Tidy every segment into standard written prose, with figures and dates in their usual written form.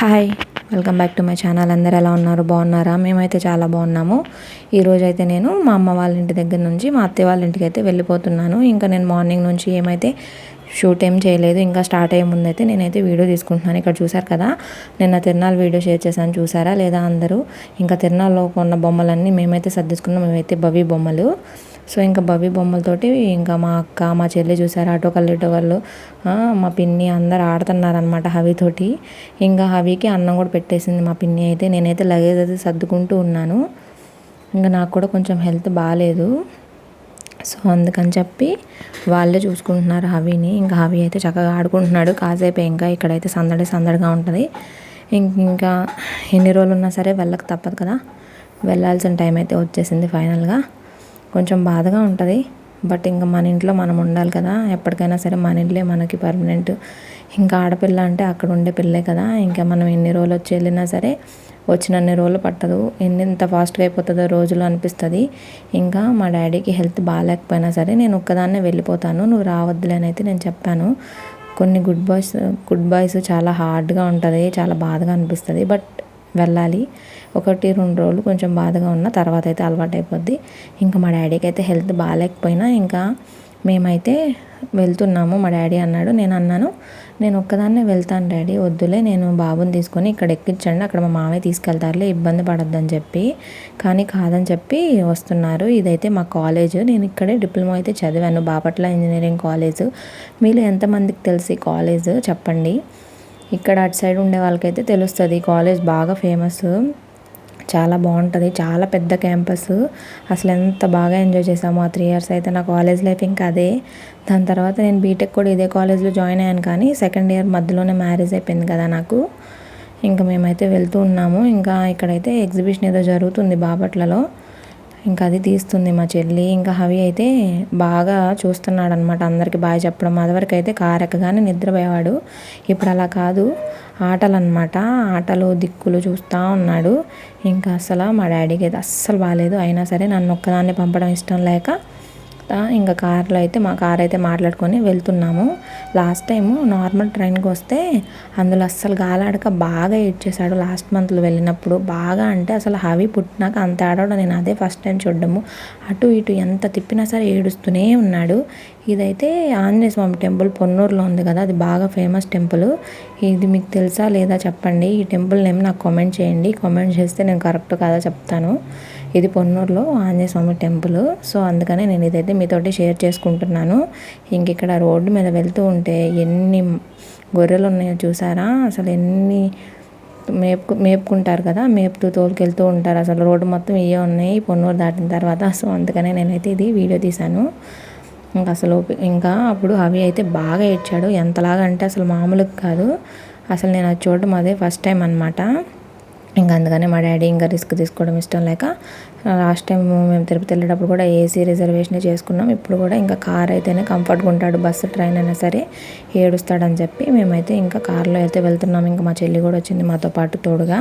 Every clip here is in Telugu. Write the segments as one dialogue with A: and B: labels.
A: Hi, welcome back to my channel. అందరు ఎలా ఉన్నారు? బాగున్నారా? మేమైతే చాలా బాగున్నాము. ఈరోజైతే నేను మా అమ్మ వాళ్ళ ఇంటి దగ్గర నుంచి మా అత్తయ్య వాళ్ళ ఇంటికి అయితే వెళ్ళిపోతున్నాను. ఇంకా నేను మార్నింగ్ నుంచి ఏమైతే షూట్ ఏం చేయలేదు. ఇంకా స్టార్ట్ అయ్యే ముందు అయితే నేనైతే వీడియో తీసుకుంటున్నాను. ఇక్కడ చూసారు కదా, నిన్న తిరునాళ్ళ వీడియో షేర్ చేశాను, చూసారా లేదా అందరూ? ఇంకా తిరునాళ్ళలో కొన్న బొమ్మలన్నీ మేమైతే సర్దిసుకున్నాం. మేమైతే బవి బొమ్మలు. సో ఇంకా బవి బొమ్మలతోటి ఇంకా మా అక్క మా చెల్లి చూసారు, ఆటో కళ్ళు ఇటో కళ్ళు మా పిన్ని అందరు ఆడుతున్నారనమాట హవితోటి. ఇంకా హవికి అన్నం కూడా పెట్టేసింది మా పిన్ని. అయితే నేనైతే లగేజ్ అయితే సర్దుకుంటూ ఉన్నాను. ఇంకా నాకు కూడా కొంచెం హెల్త్ బాగాలేదు. సో అందుకని చెప్పి వాళ్ళే చూసుకుంటున్నారు హవిని. ఇంకా హవి అయితే చక్కగా ఆడుకుంటున్నాడు కాసేపు. ఇంకా ఇక్కడైతే సందడిగా ఉంటుంది. ఇంకా ఎన్ని రోజులు ఉన్నా సరే వెళ్ళక తప్పదు కదా, వెళ్ళాల్సిన టైం అయితే వచ్చేసింది ఫైనల్గా. కొంచెం బాధగా ఉంటుంది, బట్ ఇంకా మన ఇంట్లో మనం ఉండాలి కదా, ఎప్పటికైనా సరే మన ఇంట్లో మనకి పర్మనెంట్. ఇంకా ఆడపిల్ల అంటే అక్కడ ఉండే పిల్లే కదా. ఇంకా మనం ఎన్ని రోజులు వచ్చి వెళ్ళినా సరే వచ్చినన్ని రోజులు పట్టదు, ఎంత ఫాస్ట్గా అయిపోతుందో రోజులు అనిపిస్తుంది. ఇంకా మా డాడీకి హెల్త్ బాగాలేకపోయినా సరే నేను ఒక్కదాన్నే వెళ్ళిపోతాను, నువ్వు రావద్దులేనైతే నేను చెప్పాను. కొన్ని గుడ్ బాయ్స్ చాలా హార్డ్గా ఉంటుంది, చాలా బాధగా అనిపిస్తుంది, బట్ వెళ్ళాలి. 1-2 రోజులు కొంచెం బాధగా ఉన్న తర్వాత అయితే అలవాటు అయిపోద్ది. ఇంకా మా డాడీకి అయితే హెల్త్ బాగాలేకపోయినా ఇంకా మేమైతే వెళ్తున్నాము. మా డాడీ అన్నాడు, నేను అన్నాను నేను ఒక్కదాన్నే వెళ్తాను డాడీ, వద్దులే నేను బాబుని తీసుకొని ఇక్కడ ఎక్కించండి, అక్కడ మా మామయ్య తీసుకెళ్తారులే, ఇబ్బంది పడొద్దని చెప్పి. కానీ కాదని చెప్పి వస్తున్నారు. ఇదైతే మా కాలేజ్, నేను ఇక్కడే డిప్లొమా అయితే చదివాను, బాపట్ల ఇంజనీరింగ్ కాలేజ్. మీలో ఎంతమందికి తెలిసి కాలేజ్ చెప్పండి. ఇక్కడ అటు సైడ్ ఉండే వాళ్ళకైతే తెలుస్తుంది. కాలేజ్ బాగా ఫేమస్, చాలా బాగుంటుంది, చాలా పెద్ద క్యాంపస్. అసలు ఎంత బాగా ఎంజాయ్ చేసాము ఆ 3 years అయితే. నా కాలేజ్ లైఫ్ ఇంకా అదే. దాని తర్వాత నేను బీటెక్ కూడా ఇదే కాలేజ్లో జాయిన్ అయ్యాను, కానీ సెకండ్ ఇయర్ మధ్యలోనే మ్యారేజ్ అయిపోయింది కదా నాకు. ఇంకా మేమైతే వెళ్తూ ఉన్నాము. ఇంకా ఇక్కడైతే ఎగ్జిబిషన్ ఏదో జరుగుతుంది బాపట్లలో, ఇంకా అది తీస్తుంది మా చెల్లి. ఇంకా హవి అయితే బాగా చూస్తున్నాడు అనమాట, అందరికి బాగా చెప్పడం. అదివరకు అయితే కారు ఎక్కగానే నిద్రపోయేవాడు, ఇప్పుడు అలా కాదు, ఆటలు అనమాట, ఆటలు దిక్కులు చూస్తూ ఉన్నాడు. ఇంకా అసలు మా డాడీకి అయితే అస్సలు బాగాలేదు, అయినా సరే నన్ను ఒక్కదాన్ని పంపడం ఇష్టం లేక ఇంకా కార్లో అయితే మా కార్ అయితే మాట్లాడుకొని వెళ్తున్నాము. లాస్ట్ టైము నార్మల్ ట్రైన్కి వస్తే అందులో అస్సలు గాలాడక బాగా ఏడ్చేశాడు లాస్ట్ మంత్లో వెళ్ళినప్పుడు. బాగా అంటే అసలు హవి పుట్టినాక అంత ఆడవడం నేను అదే ఫస్ట్ టైం చూడడము. అటు ఇటు ఎంత తిప్పినా సరే ఏడుస్తూనే ఉన్నాడు. ఇదైతే ఆంజనేయ స్వామి టెంపుల్ పొన్నూరులో ఉంది కదా, అది బాగా ఫేమస్ టెంపుల్. ఇది మీకు తెలుసా లేదా చెప్పండి, ఈ టెంపుల్ నేమ్ నాకు కామెంట్ చేయండి. కామెంట్ చేస్తే నేను కరెక్ట్ కాదా చెప్తాను. ఇది పొన్నూరులో ఆంజనేయ స్వామి టెంపుల్. సో అందుకనే నేను ఇదైతే మీతోటి షేర్ చేసుకుంటున్నాను. ఇంక ఇక్కడ రోడ్డు మీద వెళ్తూ ఉంటే ఎన్ని గొర్రెలు ఉన్నాయో చూసారా, అసలు ఎన్ని మేపుకుంటారు కదా, మేపుతూ తోలుకెళ్తూ ఉంటారు. అసలు రోడ్డు మొత్తం ఇవే ఉన్నాయి పొన్నూరు దాటిన తర్వాత. సో అందుకనే నేనైతే ఇది వీడియో తీశాను. ఇంకా అప్పుడు అవి అయితే బాగా ఏడ్చాడు, ఎంతలాగా అంటే అసలు మామూలుగా కాదు. అసలు నేను అది చూడడం అదే ఫస్ట్ టైం అనమాట. ఇంకా అందుకనే మా డాడీ ఇంకా రిస్క్ తీసుకోవడం ఇష్టం లేక లాస్ట్ టైం మేము తిరుపతి వెళ్ళేటప్పుడు కూడా ఏసీ రిజర్వేషనే చేసుకున్నాం. ఇప్పుడు కూడా ఇంకా కార్ అయితేనే కంఫర్ట్గా ఉంటాడు, బస్సు ట్రైన్ అయినా సరే ఏడుస్తాడని చెప్పి మేమైతే ఇంకా కార్లో అయితే వెళ్తున్నాం. ఇంకా మా చెల్లి కూడా వచ్చింది మాతో పాటు తోడుగా.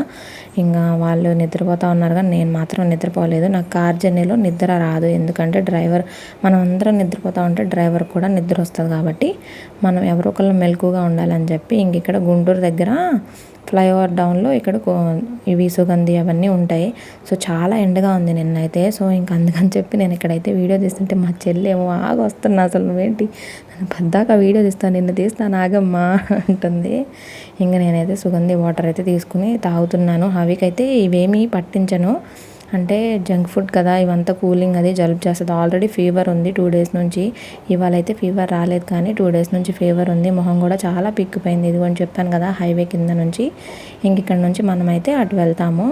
A: ఇంకా వాళ్ళు నిద్రపోతూ ఉన్నారు, కానీ నేను మాత్రం నిద్రపోలేదు. నాకు కార్ జర్నీలో నిద్ర రాదు, ఎందుకంటే మనం అందరం నిద్రపోతూ ఉంటే డ్రైవర్ కూడా నిద్ర వస్తుంది కాబట్టి మనం ఎవరో ఒకళ్ళు మెలకుగా ఉండాలని చెప్పి ఇంక ఇక్కడ గుంటూరు దగ్గర ఫ్లైఓవర్ డౌన్లో ఇక్కడ ఇవి సుగంధి అవన్నీ ఉంటాయి. సో చాలా ఎండగా ఉంది నిన్నైతే. సో ఇంక అందుకని చెప్పి నేను ఇక్కడైతే వీడియో తీస్తుంటే మా చెల్లి ఏమో ఆగ వస్తున్నా, అసలు నువ్వేంటి నన్ను పద్దాక వీడియో తీస్తాను, నిన్ను తీస్తాను ఆగమ్మా అంటుంది. ఇంకా నేనైతే సుగంధి వాటర్ అయితే తీసుకుని తాగుతున్నాను. హవికైతే ఇవేమీ పట్టించను, అంటే జంక్ ఫుడ్ కదా, ఇవంతా కూలింగ్ అది జలుబు చేస్తుంది. ఆల్రెడీ ఫీవర్ ఉంది 2 days నుంచి, ఇవాళ అయితే ఫీవర్ రాలేదు కానీ 2 days నుంచి ఫీవర్ ఉంది. మొహం కూడా చాలా పిక్కిపోయింది, ఇదిగో అని చెప్పాను కదా హైవే కింద నుంచి. ఇంక ఇక్కడ నుంచి మనమైతే అటు వెళ్తాము.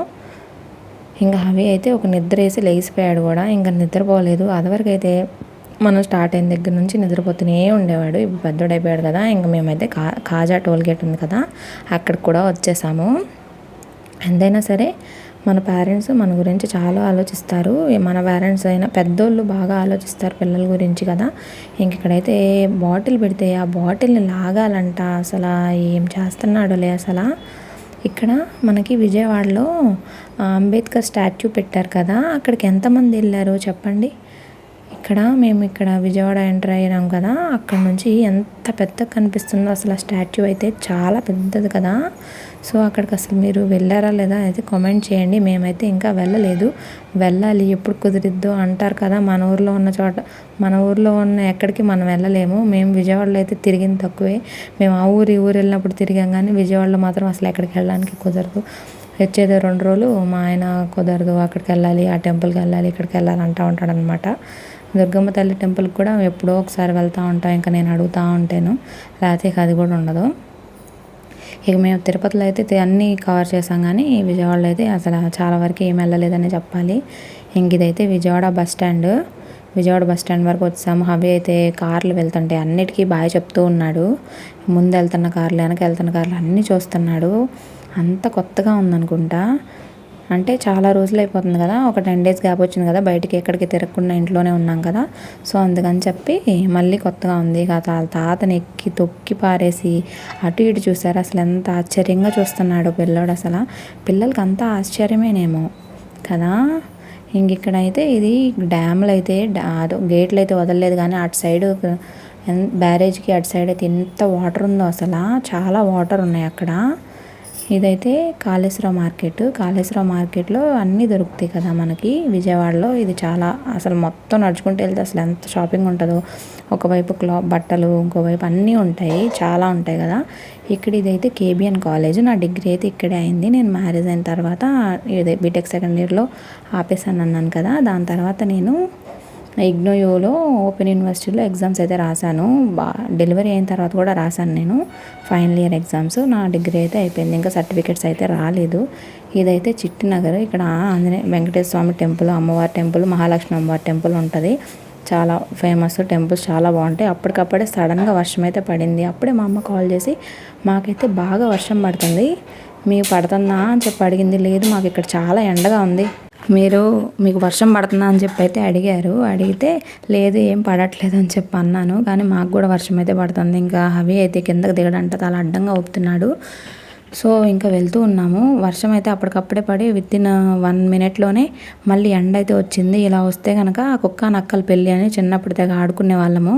A: ఇంకా హవి అయితే ఒక నిద్ర వేసి లేచిపోయాడు కూడా, ఇంకా నిద్రపోలేదు. అదివరకు అయితే మనం స్టార్ట్ అయిన దగ్గర నుంచి నిద్రపోతూనే ఉండేవాడు, ఇప్పుడు పెద్దోడైపోయాడు కదా. ఇంకా మేమైతే కాజా టోల్గేట్ ఉంది కదా, అక్కడికి కూడా వచ్చేసాము. ఎంతైనా సరే మన పేరెంట్స్ మన గురించి చాలా ఆలోచిస్తారు. మన పేరెంట్స్ అయినా పెద్దోళ్ళు బాగా ఆలోచిస్తారు పిల్లల గురించి కదా. ఇంక ఇక్కడైతే బాటిల్ పెడితే ఆ బాటిల్ని లాగాలంట, అసలు ఏం చేస్తున్నాడులే అసలు. ఇక్కడ మనకి మేము ఇక్కడ విజయవాడ ఎంటర్ అయ్యాం కదా, అక్కడ నుంచి ఎంత పెద్దగా కనిపిస్తుందో అసలు ఆ స్టాచ్యూ అయితే చాలా పెద్దది కదా. సో అక్కడికి అసలు మీరు వెళ్ళారా లేదా అయితే కామెంట్ చేయండి. మేమైతే ఇంకా వెళ్ళలేదు, వెళ్ళాలి, ఎప్పుడు కుదిరిద్దో అంటారు కదా. మన ఊర్లో ఉన్న ఎక్కడికి మనం వెళ్ళలేము. మేము విజయవాడలో అయితే తిరిగింది తక్కువే. మేము ఆ ఊరు వెళ్ళినప్పుడు తిరిగాం, కానీ విజయవాడలో మాత్రం అసలు ఎక్కడికి వెళ్ళడానికి కుదరదు. వచ్చేదో 2 రోజులు మా ఆయన కుదరదు, అక్కడికి వెళ్ళాలి, ఆ టెంపుల్కి వెళ్ళాలి, ఇక్కడికి వెళ్ళాలి అంటూ ఉంటాడనమాట. దుర్గమ్మ తల్లి టెంపుల్కి కూడా ఎప్పుడో ఒకసారి వెళ్తూ ఉంటాం, ఇంకా నేను అడుగుతూ ఉంటాను, లేకపోతే అది కూడా ఉండదు. ఇక మేము తిరుపతిలో అయితే అన్నీ కవర్ చేసాం, కానీ విజయవాడలో అయితే అసలు చాలా వరకు ఏం వెళ్ళలేదని చెప్పాలి. ఇంక ఇదైతే విజయవాడ బస్ స్టాండ్ వరకు వచ్చాము. అవి అయితే కార్లు వెళ్తుంటాయి, అన్నిటికీ బాగా చెప్తూ ఉన్నాడు. ముందు వెళ్తున్న కార్లు, వెనక వెళ్తున్న కార్లు అన్నీ చూస్తున్నాడు. అంత కొత్తగా ఉందనుకుంటా, అంటే చాలా రోజులు అయిపోతుంది కదా, ఒక 10 days గ్యాప్ వచ్చింది కదా, బయటికి ఎక్కడికి తిరగకుండా ఇంట్లోనే ఉన్నాం కదా. సో అందుకని చెప్పి మళ్ళీ కొత్తగా ఉంది. ఇక తాతని ఎక్కి తొక్కి పారేసి అటు ఇటు చూసారు. అసలు ఎంత ఆశ్చర్యంగా చూస్తున్నాడు పిల్లోడు. అసలు పిల్లలకి అంతా ఆశ్చర్యమేనేమో కదా. ఇంక ఇక్కడైతే ఇది డ్యామ్లు అయితే గేట్లు అయితే వదలలేదు, కానీ అటు సైడ్ బ్యారేజ్కి అటు సైడ్ అయితే ఎంత వాటర్ ఉందో, అసలు చాలా వాటర్ ఉన్నాయి అక్కడ. ఇదైతే కాళేశ్వరం మార్కెట్లో అన్నీ దొరుకుతాయి కదా మనకి విజయవాడలో. ఇది చాలా అసలు మొత్తం నడుచుకుంటూ వెళ్తే అసలు ఎంత షాపింగ్ ఉంటుందో. ఒకవైపు బట్టలు, ఇంకోవైపు అన్నీ ఉంటాయి, చాలా ఉంటాయి కదా. ఇదైతే కేబిఎన్ కాలేజ్. నా డిగ్రీ అయితే ఇక్కడే అయింది. నేను మ్యారేజ్ అయిన తర్వాత ఇదే బీటెక్ సెకండ్ ఇయర్లో ఆపేసాను అన్నాను కదా. దాని తర్వాత నేను ఇగ్నోయూలో ఓపెన్ యూనివర్సిటీలో ఎగ్జామ్స్ అయితే రాశాను. డెలివరీ అయిన తర్వాత కూడా రాశాను నేను ఫైనల్ ఇయర్ ఎగ్జామ్స్. నా డిగ్రీ అయితే అయిపోయింది, ఇంకా సర్టిఫికేట్స్ అయితే రాలేదు. ఇదైతే చిట్టినగర్. ఇక్కడ వెంకటేశ్వర స్వామి టెంపుల్, అమ్మవారి టెంపుల్, మహాలక్ష్మి అమ్మవారి టెంపుల్ ఉంటుంది. చాలా ఫేమస్ టెంపుల్స్, చాలా బాగుంటాయి. అప్పటికప్పుడే సడన్గా వర్షం అయితే పడింది. అప్పుడే మా అమ్మ కాల్ చేసి మాకైతే బాగా వర్షం పడుతుంది, మీకు పడుతుందా అని చెప్పి అడిగింది. లేదు, మాకు ఇక్కడ చాలా ఎండగా ఉంది, మీకు వర్షం పడుతుందా అని చెప్పి అయితే అడిగితే లేదు ఏం పడట్లేదు అని చెప్పి అన్నాను. కానీ మాకు కూడా వర్షం అయితే పడుతుంది. ఇంకా అవి అయితే కిందకి దిగడంట చాలా అడ్డంగా ఊపుతున్నాడు. సో ఇంకా వెళ్తూ ఉన్నాము. వర్షం అయితే అప్పటికప్పుడే పడి వితిన్ 1 minute మళ్ళీ ఎండ అయితే వచ్చింది. ఇలా వస్తే కనుక కుక్క నక్కల పెళ్ళి అని చిన్నప్పుడు తెగ ఆడుకునే వాళ్ళము.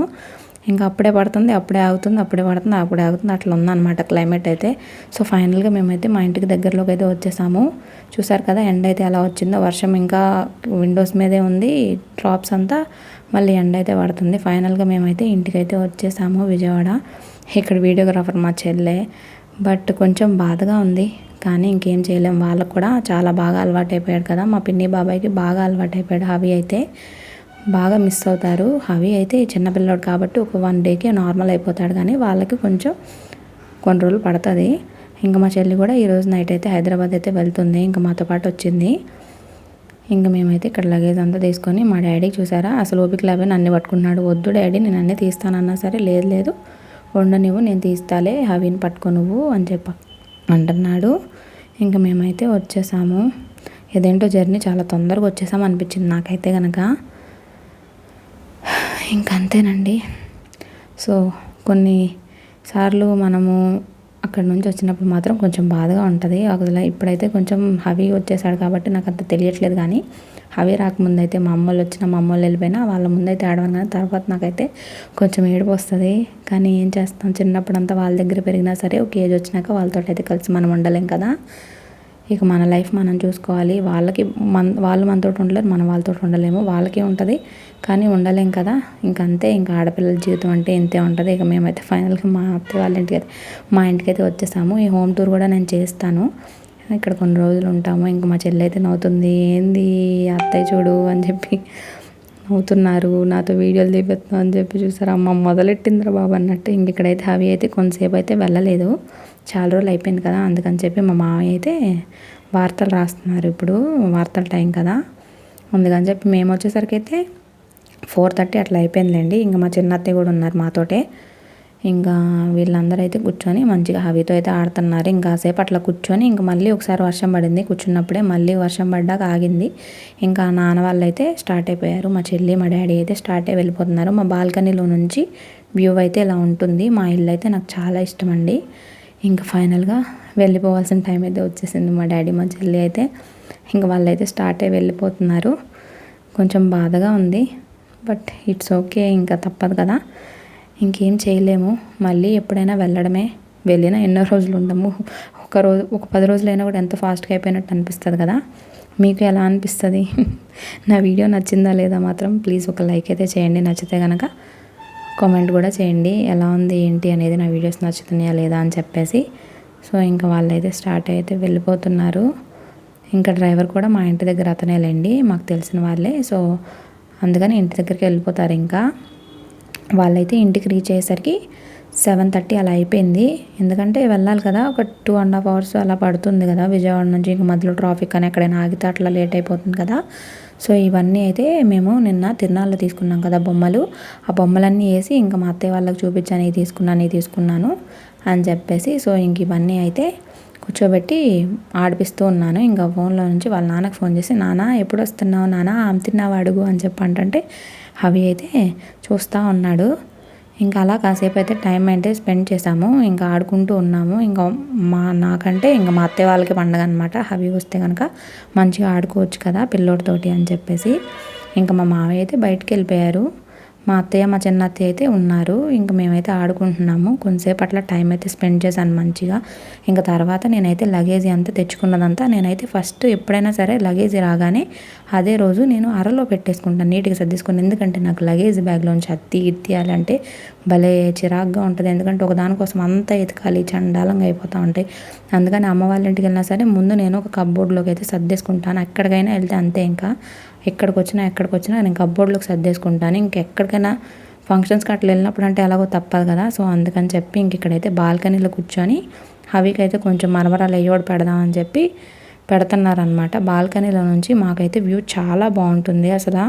A: ఇంకా అప్పుడే పడుతుంది, అప్పుడే ఆగుతుంది, అప్పుడే పడుతుంది, అప్పుడే ఆగుతుంది, అట్లా ఉందన్నమాట క్లైమేట్ అయితే. సో ఫైనల్గా మేమైతే మా ఇంటికి దగ్గరలోకి అయితే వచ్చేసాము. చూసారు కదా ఎండ అయితే ఎలా వచ్చిందో. వర్షం ఇంకా విండోస్ మీదే ఉంది, డ్రాప్స్ అంతా, మళ్ళీ ఎండ అయితే పడుతుంది. ఫైనల్గా మేమైతే ఇంటికైతే వచ్చేసాము విజయవాడ. ఇక్కడ వీడియోగ్రాఫర్ మా చెల్లె. బట్ కొంచెం బాధగా ఉంది, కానీ ఇంకేం చేయలేం. వాళ్ళకు కూడా చాలా బాగా అలవాటు అయిపోయాడు కదా, మా పిన్ని బాబాయ్కి బాగా అలవాటు అయిపోయాడు. అవి అయితే బాగా మిస్ అవుతారు. అవి అయితే చిన్నపిల్లడు కాబట్టి ఒక 1 dayకే నార్మల్ అయిపోతాడు, కానీ వాళ్ళకి కొన్ని రోజులు పడుతుంది. ఇంకా మా చెల్లి కూడా ఈరోజు నైట్ అయితే హైదరాబాద్ అయితే వెళ్తుంది, ఇంకా మాతో పాటు వచ్చింది. ఇంకా మేమైతే ఇక్కడ లగేజ్ అంతా తీసుకొని మా డాడీ చూసారా అసలు ఓపిక లేవని అన్నీ పట్టుకున్నాడు. వద్దు డాడీ నేను అన్నీ తీస్తానన్నా సరే, లేదు ఉండనివ్వు నేను తీస్తాలే, అవిని పట్టుకో నువ్వు అని చెప్పి అంటున్నాడు. ఇంకా మేమైతే వచ్చేసాము. ఏదేంటో జర్నీ చాలా తొందరగా వచ్చేసాము అనిపించింది నాకైతే కనుక. ఇంకంతేనండి. సో కొన్నిసార్లు మనము అక్కడ నుంచి వచ్చినప్పుడు మాత్రం కొంచెం బాధగా ఉంటుంది. అసలు ఇప్పుడైతే కొంచెం హవి వచ్చేసాడు కాబట్టి నాకు అంత తెలియట్లేదు, కానీ హవి రాకముందు అయితే మా అమ్మోళ్ళు వచ్చినా మా అమ్మోళ్ళు వెళ్ళిపోయినా వాళ్ళ ముందైతే ఆడవాను, కానీ తర్వాత నాకైతే కొంచెం ఏడుపు వస్తుంది. కానీ ఏం చేస్తాం, చిన్నప్పుడంతా వాళ్ళ దగ్గర పెరిగినా సరే ఒక ఏజ్ వచ్చినాక వాళ్ళతో అయితే కలిసి మనం ఉండలేం కదా. ఇక మన లైఫ్ మనం చూసుకోవాలి. వాళ్ళు మనతో ఉండలేరు, మనం వాళ్ళతో ఉండలేము. వాళ్ళకే ఉంటుంది కానీ ఉండలేం కదా. ఇంకంతే, ఇంకా ఆడపిల్లల జీవితం అంటే ఇంతే ఉంటుంది. ఇక మేమైతే ఫైనల్గా మా అత్తయ్య వాళ్ళ మా ఇంటికైతే వచ్చేసాము. ఈ హోమ్ టూర్ కూడా నేను చేస్తాను, ఇక్కడ కొన్ని రోజులు ఉంటాము. ఇంకా మా చెల్లి అయితే నవ్వుతుంది, ఏంది అత్తయ్య చూడు అని చెప్పి నవ్వుతున్నారు, నాతో వీడియోలు తీపిస్తున్నాం అని చెప్పి. చూసారు అమ్మ మొదలెట్టిందిరా బాబు అన్నట్టు. ఇంక ఇక్కడైతే అవి అయితే కొంతసేపు అయితే వెళ్ళలేదు, చాలా రోజులు అయిపోయింది కదా, అందుకని చెప్పి మా మామయ్య అయితే వార్తలు రాస్తున్నారు. ఇప్పుడు వార్తల టైం కదా, అందుకని చెప్పి మేము వచ్చేసరికి అయితే 4:30 అట్లా అయిపోయిందిలేండి. ఇంకా మా చిన్న అత్తయ్య కూడా ఉన్నారు మాతోటే. ఇంకా వీళ్ళందరూ అయితే కూర్చొని మంచిగా హవితో అయితే ఆడుతున్నారు. ఇంకా సేపు అట్లా కూర్చొని ఇంకా మళ్ళీ ఒకసారి వర్షం పడింది. కూర్చున్నప్పుడే మళ్ళీ వర్షం పడ్డాక ఆగింది. ఇంకా నాన్న వాళ్ళు అయితే స్టార్ట్ అయిపోయారు. మా చెల్లి మా డాడీ అయితే స్టార్ట్ అయి వెళ్ళిపోతున్నారు. మా బాల్కనీలో నుంచి వ్యూ అయితే ఇలా ఉంటుంది. మా ఇల్లు అయితే నాకు చాలా ఇష్టం అండి. ఇంకా ఫైనల్గా వెళ్ళిపోవాల్సిన టైం అయితే వచ్చేసింది. మా డాడీ మా చెల్లి అయితే ఇంకా వాళ్ళైతే స్టార్ట్ అయ్యి వెళ్ళిపోతున్నారు. కొంచెం బాధగా ఉంది, బట్ ఇట్స్ ఓకే, ఇంకా తప్పదు కదా, ఇంకేం చేయలేము. మళ్ళీ ఎప్పుడైనా వెళ్ళడమే. వెళ్ళినా ఎన్నో రోజులు ఉండము. ఒక 10 రోజులైనా కూడా ఎంత ఫాస్ట్గా అయిపోయినట్టు అనిపిస్తుంది కదా. మీకు ఎలా అనిపిస్తుంది? నా వీడియో నచ్చిందా లేదా మాత్రం ప్లీజ్ ఒక లైక్ అయితే చేయండి. నచ్చితే కనుక కామెంట్ కూడా చేయండి ఎలా ఉంది ఏంటి అనేది, నా వీడియోస్ నచ్చుతున్నాయా లేదా అని చెప్పేసి. సో ఇంకా వాళ్ళైతే స్టార్ట్ అయితే వెళ్ళిపోతున్నారు. ఇంకా డ్రైవర్ కూడా మా ఇంటి దగ్గర అతనేలేండి, మాకు తెలిసిన వాళ్ళే. సో అందుకని ఇంటి దగ్గరికి వెళ్ళిపోతారు. ఇంకా వాళ్ళైతే ఇంటికి రీచ్ అయ్యేసరికి 7:30 అలా అయిపోయింది. ఎందుకంటే వెళ్ళాలి కదా, ఒక 2.5 hours అలా పడుతుంది కదా విజయవాడ నుంచి. ఇంకా మధ్యలో ట్రాఫిక్ అని ఎక్కడైనా ఆగితే అట్లా లేట్ అయిపోతుంది కదా. సో ఇవన్నీ అయితే మేము నిన్న తిరునాళ్ళలో తీసుకున్నాం కదా బొమ్మలు, ఆ బొమ్మలన్నీ వేసి ఇంకా మా అత్తయ్య వాళ్ళకి చూపించాను, ఇది తీసుకున్నాను అని చెప్పేసి. సో ఇంక ఇవన్నీ అయితే కూర్చోబెట్టి ఆడిపిస్తూ ఉన్నాను. ఇంకా ఫోన్లో నుంచి వాళ్ళ నాన్నకు ఫోన్ చేసి, నాన్న ఎప్పుడు వస్తున్నావు నాన్న, ఆమె తిన్నావు అడుగు అని చెప్పంటే అవి అయితే చూస్తూ ఉన్నాడు. ఇంకా అలా కాసేపు అయితే టైం అయితే స్పెండ్ చేసాము. ఇంకా ఆడుకుంటూ ఉన్నాము. ఇంకా నాకంటే ఇంకా మా అత్తయ్య వాళ్ళకి పండగ అనమాట. అవి వస్తే కనుక మంచిగా ఆడుకోవచ్చు కదా పిల్లోడితోటి అని చెప్పేసి. ఇంకా మా మావయ్య అయితే బయటికి వెళ్ళిపోయారు. మా అత్తయ్య మా చిన్న అత్తయ్య అయితే ఉన్నారు. ఇంకా మేమైతే ఆడుకుంటున్నాము. కొంతసేపు అట్లా టైం అయితే స్పెండ్ చేశాను మంచిగా. ఇంకా తర్వాత నేనైతే లగేజీ అంతా తెచ్చుకున్నదంతా నేనైతే ఫస్ట్ ఎప్పుడైనా సరే లగేజీ రాగానే అదే రోజు నేను అరలో పెట్టేసుకుంటాను, నీట్గా సర్దేసుకుని. ఎందుకంటే నాకు లగేజ్ బ్యాగ్లోంచి అత్తి ఇత్తియాలంటే భలే చిరాగ్గా ఉంటుంది. ఎందుకంటే ఒక దానికోసం అంతా ఎతకాలి, చండాలంగా అయిపోతూ ఉంటాయి. అందుకని అమ్మ వాళ్ళ ఇంటికి వెళ్ళినా సరే ముందు నేను ఒక కప్బోర్డ్లోకి అయితే సర్దేసుకుంటాను. ఎక్కడికైనా వెళ్తే అంతే, ఇంకా ఎక్కడికి వచ్చినా నేను కప్బోర్డ్లోకి సర్దేసుకుంటాను. ఇంకెక్కడికైనా ఫంక్షన్స్కి అట్లా వెళ్ళినప్పుడు అంటే ఎలాగో తప్పదు కదా. సో అందుకని చెప్పి ఇంక ఇక్కడైతే బాల్కనీలో కూర్చొని హవికైతే కొంచెం మరమరాలు అయ్యోడు పెడదామని చెప్పి పెడుతున్నారనమాట. బాల్కనీలో నుంచి మాకైతే వ్యూ చాలా బాగుంటుంది అసలు.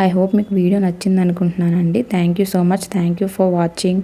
A: ఐ హోప్ మీకు వీడియో నచ్చింది అనుకుంటున్నానండి. Thank you so much. Thank you for watching.